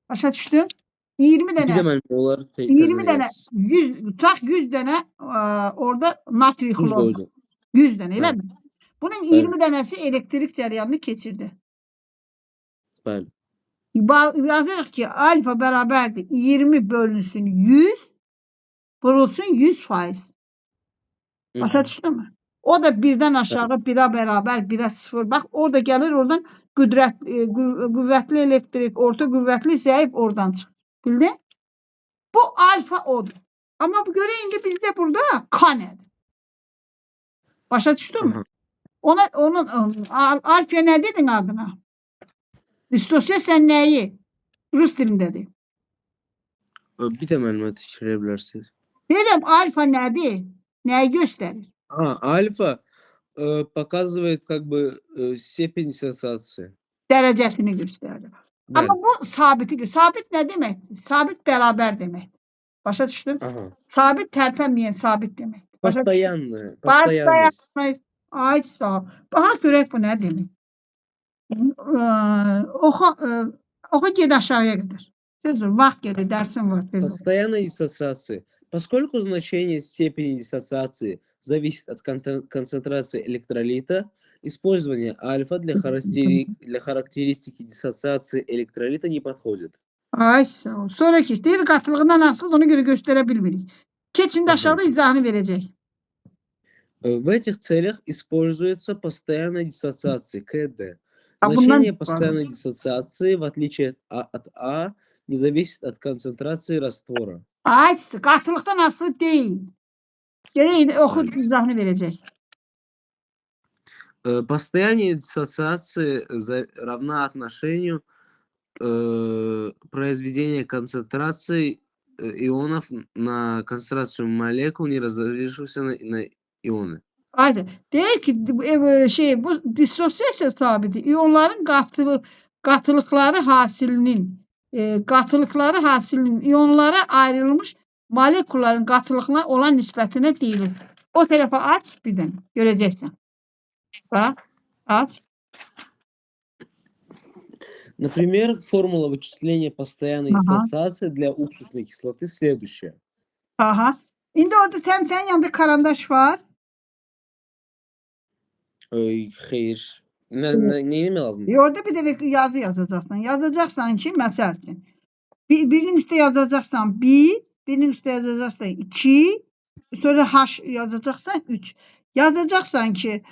Başa düşdün? 20 Bir dənə. de ben onları 20 dənə. 100, tutaq 100 dənə orada natriy Tuz xlor. koydum. 100 dənə, elə Bəli. mi? Bunun 20 dənəsi elektrik cərəyanını keçirdi. Bəli. Yazırıq ki, alfa bərabərdir. 20 bölünsün 100 vurulsun 100%. Başa düşdün mü? O da birdən aşağı 1'ə bərabər, 1'ə 0. Bax, orada gəlir, oradan qüvvətli elektrik, orta qüvvətli, zəif oradan çıxır. Bildin? Bu alfa odur. Amma bu görə indi bizdə burada K nədir? Başa düşdün mü? Onun alfa nə dedin adına? Dissosiasiya nəyi? Rus dilindədir. Bir de məlumat keçirebilirsiniz. Deyirəm, alfa nədir? Nəyi göstərir? Альфа показывает как бы степень диссоциации. Dərəcəsini göstərir. Bəli. Amma bu sabiti. Sabit nə deməkdir? Sabit bərabər deməkdir. Başa düşdün? Sabit tərpənməyən sabit deməkdir. Постоянно. Постоянность. Ay sağ ol. Bax görək bu nə demək. Oxu ged aşağıya qədər. Sözdür, vaxt gedir, dərsin var. Постоянная диссоциация. Поскольку значение степени диссоциации зависит от концентрации электролита, использование альфа для характеристики диссоциации электролита не подходит. Ay sağ ol. Sonraki deyir qatılığından asıl ona göre göstərə bilmirik. Keçində aşağıda izahını verəcək. В этих целях используется постоянная диссоциация КД. Значение постоянной диссоциации, в отличие от А, не зависит от концентрации раствора. Ay, qatılıqdan asılı deyil. Gəlin oxu izahını verəcək. Постоянная диссоциация равна отношению произведения концентрации ионов на концентрацию молекул, не разделившихся на ионы. Haydi. Deyir ki, bu dissosiasiya sabiti ionların qatılıqları hasilinin ionlara ayrılmış molekulların qatılığına olan nisbətinə deyilir. O tərəfə aç bir dənə. Görəcəksən. Bax, aç. Например, формула вычисления постоянной диссоциации для уксусной кислоты следующая. Aha. İndi orada sənin yanında karandaş var. Hayır. Neyini mi lazım? Orada bir dənə yazı yazacaqsan. Yazacaqsan ki, məsəl üçün. Birinin üstə yazacaqsan 1, birinin üstə yazacaqsan 2, sonra H yazacaqsan 3. Yazacaqsan ki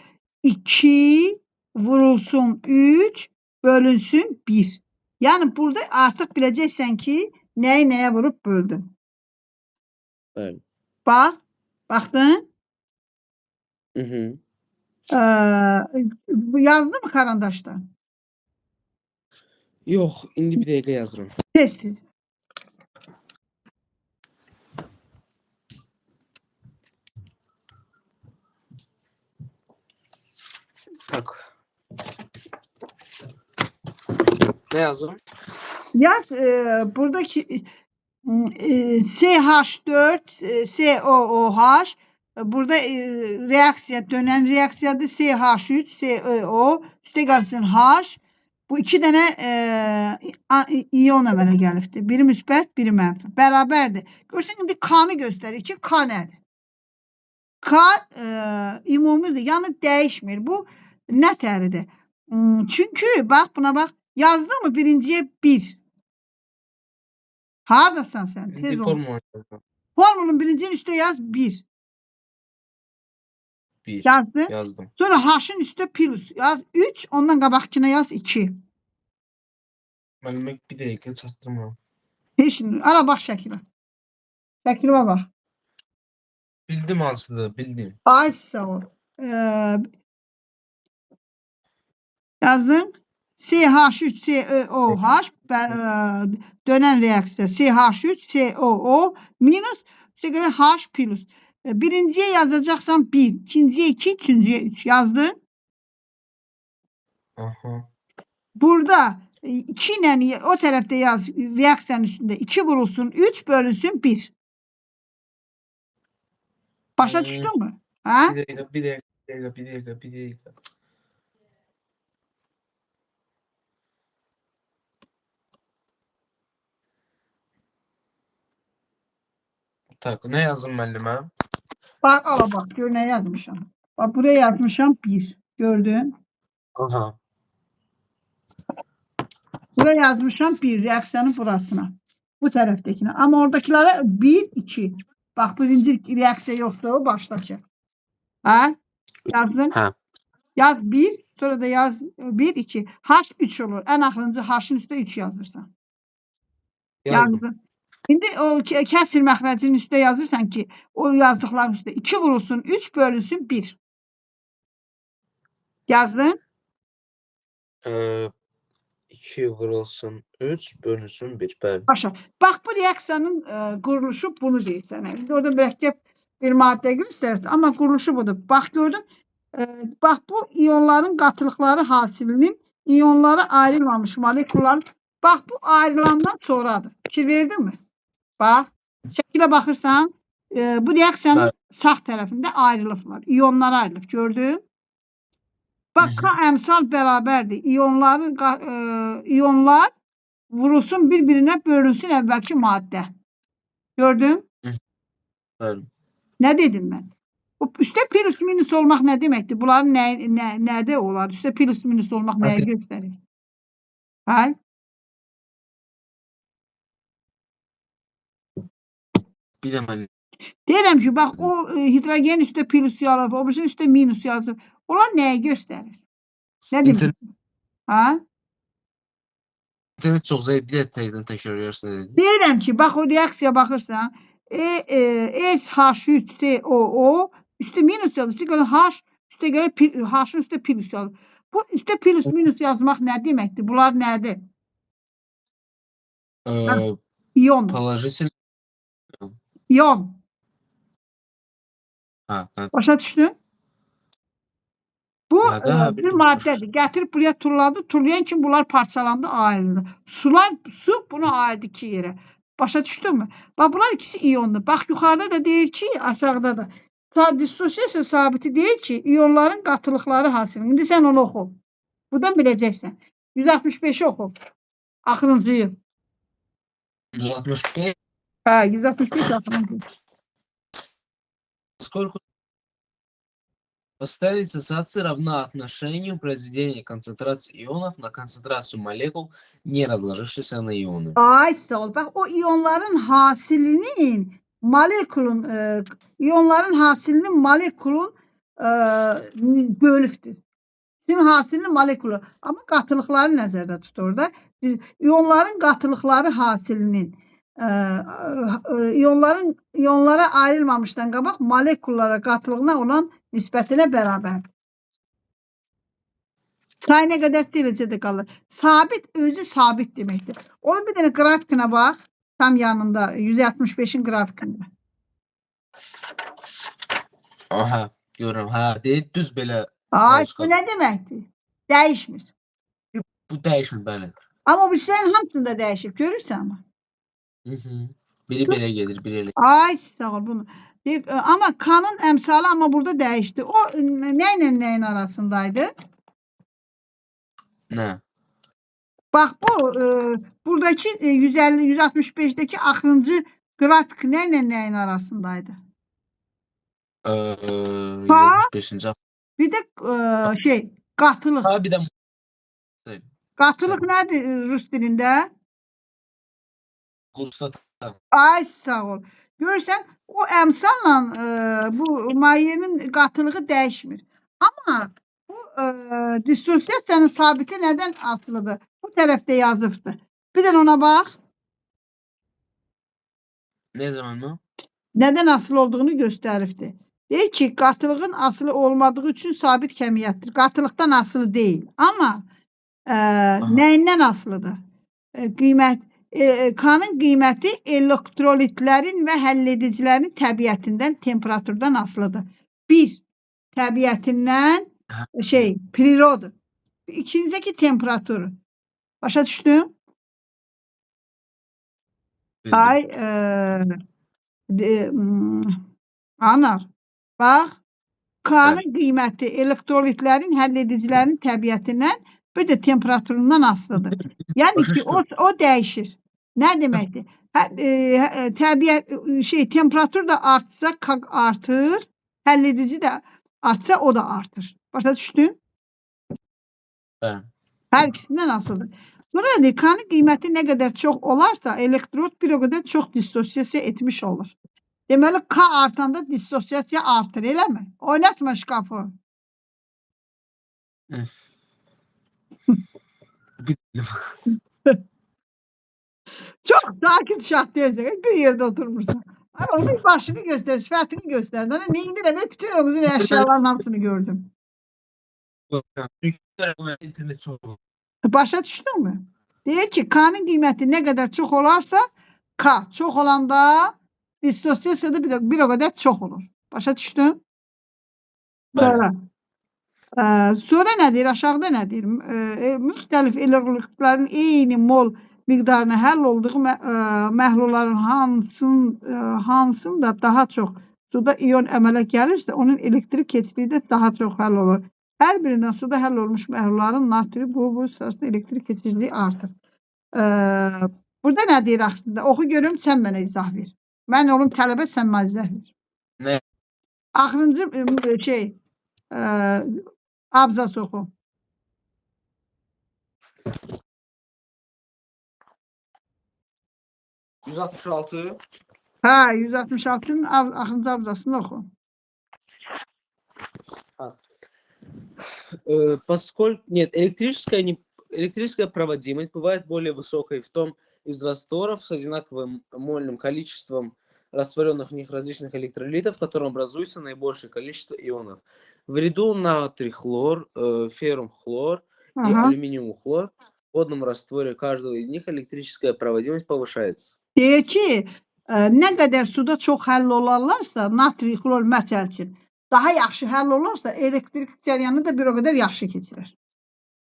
2 vurulsun 3 bölünsün 1. Yəni burada artıq biləcəksən ki, nəyi nəyə vurub böldün. Bəli. Bax, baxdın? Yazdı mı karandaşda? Yox, indi bir dəqiqə yazıram. Tez. Tak. Ne yazdım? Yaz buradaki CH4, COOH Burada reaksiya, dönən reaksiyadır. CH3, CO, üstə gəlsin H. Bu iki dənə iyon əmələ gəlibdir. Biri müsbət, biri mənfi. Bərabərdir. Görürsən, indi K-nı göstərir ki, K nədir? K ümumidir, yəni dəyişmir. Bu nə təridir? Çünki, bax, buna bax, yazdın mı birinciyə 1? Haradasan sən? Tez ol. Formula Formulun birincinin üstə yaz 1. 1 Yazdın. yazdım. Sonra H-ın üstə plus yaz 3, ondan qabaqkına yaz 2. Müəllimə bir dəqiqə çatdırmıram. Heç nə. Ala bax şəkilə. Şəkilə bax. Bildim hansıdır, bildim. Ay sağ ol. Yazdın. CH3COH dönən reaksiya CH3COO minus H plus. Birinciyə yazacaqsan 1, ikinciyə 2, üçüncüyə 3 yazdın. Aha. Burada 2 ilə o tərəfdə yaz reaksiyanın üstündə 2 vurulsun 3 bölünsün 1. Başa düşdün mü? Ha? Bir dəqiqə. Tak, nə yazdım müəllimə? Bax, ala bax, gör nə yazmışam. Bax, buraya yazmışam 1. Gördün? Aha. Buraya yazmışam 1 reaksiyanın burasına. Bu tərəfdəkine. Amma oradakilara 1, 2. Bax, birinci reaksiya yoxdur, başdakı. Ha? Yazdın? Hə. Yaz 1, sonra da yaz 1, 2. H 3 olur. Ən axırıncı H-ın üstə 3 yazırsan. Yazdım. Yazdın. İndi o kəsr məxrəcinin üstə yazırsan ki, o yazdıqların üstə 2 vurulsun, 3 bölünsün 1. Yazdın? 2 vurulsun 3 bölünsün 1. Bəli. Başa. Bax, bu reaksiyanın quruluşu bunu deyir sənə. İndi orada mürəkkəb bir maddə göstərir, amma quruluşu budur. Bax, gördün? Bax, bu iyonların qatılıqları hasilinin iyonlara ayrılmamış molekulların, bax, bu ayrılandan sonradır. Fikir verdin mi? Bax, şəkilə baxırsan, bu reaksiyanın sağ tərəfində ayrılıblar. İyonlar ayrılıb, gördün? Bax, K əmsal bərabərdir. İyonlar vurulsun bir-birinə bölünsün əvvəlki maddə. Gördün? Bəli. Nə dedim mən? Üstə plus minus olmaq nə deməkdir? Bunların nədə olar? Üstə plus minus olmaq nəyə göstərir? Hay? Bir də müəllim. Deyirəm ki, bax, o hidrogen üstə plus yazır, o birisi üstə minus yazır. Onlar nəyə göstərir? Nə demək? Ha? İnternet çox zəif, bir də tezdən təkrar edersin. Deyirəm ki, bax, o reaksiya baxırsan, SH3COO üstə minus yazır, üstə gəlir H, üstə gəlir H-ın üstə plus yazır. Bu üstə plus minus yazmaq nə deməkdir? Bunlar nədir? İyon. Положительный. İyon. Ha, başa düşdün? Bu bir maddədir. Gətirib buraya turladı. Turlayan kimi bunlar parçalandı, ayrıldı. Su bunu ayırdı iki yerə. Başa düşdünmü? Bax, bunlar ikisi iyondur. Bax, yuxarıda da deyir ki, aşağıda da. Dissosiasiya sabiti deyir ki, iyonların qatılıqları hasildir. İndi sən onu oxu. Buradan biləcəksən. 165-i oxu. Axırıncıyı. 165. Hə, 165 axırıncı. Сколько? Поставить ассоциация равна отношению произведения концентрации ионов на концентрацию молекул, не разложившихся на ионы. Ay sağ ol. Bax, o iyonların hasilinin molekulun bölükdür. Şimdi hasilinin molekulu. Amma qatılıqları nəzərdə tut orada. İyonların qatılıqları hasilinin iyonlara ayrılmamışdan qabaq molekullara qatılığına olan nisbətinə bərabərdir. Say nə qədər dərəcədə qalır. Sabit özü sabit deməkdir. Onun bir dənə qrafikına bax. Tam yanında 165-in qrafikində. Aha, görürəm. Hə, deyir düz belə. Ay, bu nə deməkdir? Dəyişmir. Bu dəyişmir, bəli. Amma o birislərin hamısında dəyişib. Görürsən mi? Biri belə gedir, biri elə. Ay sağ ol bunu. Amma K-nın əmsalı amma burada dəyişdi. O nə ilə nəyin arasındaydı? Nə? Bax bu buradakı 150-165-dəki axırıncı qrafik nə ilə nəyin arasındaydı? 165-ci. Bir də qatılıq. Ha, bir də Qatılıq nədir rus dilində? Rusda. Ay sağ ol. Görürsən o əmsalla bu mayenin qatılığı dəyişmir. Amma bu dissosiasiyanın sabiti nədən asılıdır? Bu tərəfdə yazıbdır. Bir də ona bax. Ne zaman mı? Nədən asılı olduğunu göstəribdir. Deyir ki, qatılığın asılı olmadığı üçün sabit kəmiyyətdir. Qatılıqdan asılı deyil. Amma nəyindən asılıdır? K-nın qiyməti elektrolitlərin və həlledicilərin təbiətindən, temperaturdan asılıdır. Bir, təbiətindən periyodu. İkincisi temperaturu. Başa düşdün? Ay, Anar, bax, K-nın qiyməti elektrolitlərin, həlledicilərin təbiətindən, bir də temperaturundan asılıdır. Yəni ki, o dəyişir. Nə deməkdir? Temperatur da artsa artır, həlledici də artsa o da artır. Başa düşdün? Hər ikisindən asılıdır. Sonra K-nın qiyməti nə qədər çox olarsa, elektrod bir o qədər çox dissosiasiya etmiş olur. Deməli, K artanda dissosiasiya artır, eləmi? Oynatma şkafı. Çox sakit uşaq deyəcək. Bir yerdə oturmursan. Ama onun başını göster, sifətini göster. Neyini demək, bütün ömrünün əşyaların hamısını gördüm. İnternet çox. Başa düşdün mü? Deyir ki, K-nın qiyməti nə qədər çox olarsa, K çox olanda dissosiasiya da bir o qədər çox olur. Başa düşdün? Sonra. Sonra nə deyir? Aşağıda nə deyir? Müxtəlif elektronların eyni mol miqdarına həll olduğu məhlulların hansında daha çox suda iyon əmələ gəlirsə, onun elektrik keçirliyi də daha çox həll olur. Hər birindən suda həll olmuş məhlulların natri bu sırasında elektrik keçirliyi artır. Burada nə deyir aslında? Oxu görüm, sən mənə izah ver. Mən olum tələbə, sən mənə izah ver. Nə? Axırıncı abzas oxu. %66. Hə, 166-nın axırıncı abzasını oxu. Поскольку нет, электрическая проводимость бывает более высокой в том из растворов с одинаковым мольным количеством растворенных в них различных электролитов, в котором образуется наибольшее количество ионов. В ряду натрий-хлор, феррум-хлор и алюминиум-хлор в водном растворе каждого из них электрическая проводимость повышается. Deyir ki, nə qədər suda çox həll olarlarsa, natrij-xlor məsəl üçün, daha yaxşı həll olarsa, elektrik cəryanı da bir o qədər yaxşı keçirər.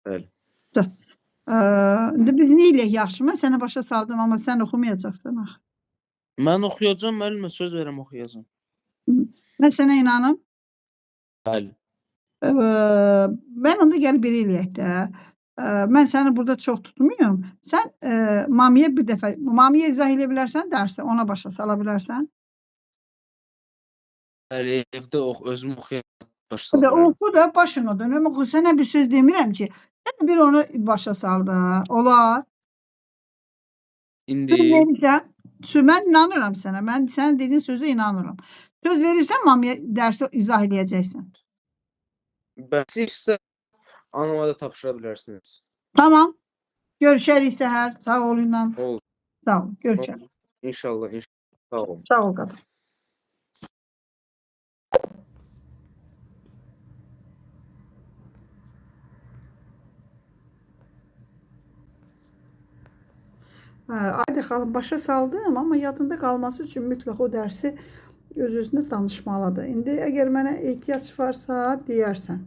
Bəli. Biz nə eləyək yaxşı? Mən sənə başa saldım, amma sən oxumayacaqsan. Mən oxuyacağam, müəllimə söz verirəm oxuyacağam. Mən sənə inanım. Bəli. Mən onda gəl biri eləyək də. Mən səni burada çox tutmuyorum. Sən Mamiyə bir dəfə, Mamiyə izah edə bilərsən dərsə, ona başa sala bilərsən. Bəli, evdə özüm oxuyacağım. Başa sala bilərəm. Oxu da başına dön. Sənə bir söz demirəm ki, sən bir onu başa sal da. Olar. İndi. Mən inanıram sənə. Mən sənin dediyin sözə inanıram. Söz verirsən Mamiyə dərsə izah eləyəcəksən. Sizsə anama da tapşıra bilərsiniz. Tamam. Görüşərik səhər. Sağ ol inan. Olur. Sağ ol. Görüşərik. İnşallah. Sağ ol. Sağ ol qadın. Ayda xanım başa saldım, amma yadında qalması üçün mütləq o dərsi öz-özünə danışmalıdır. İndi əgər mənə ehtiyac varsa deyərsən.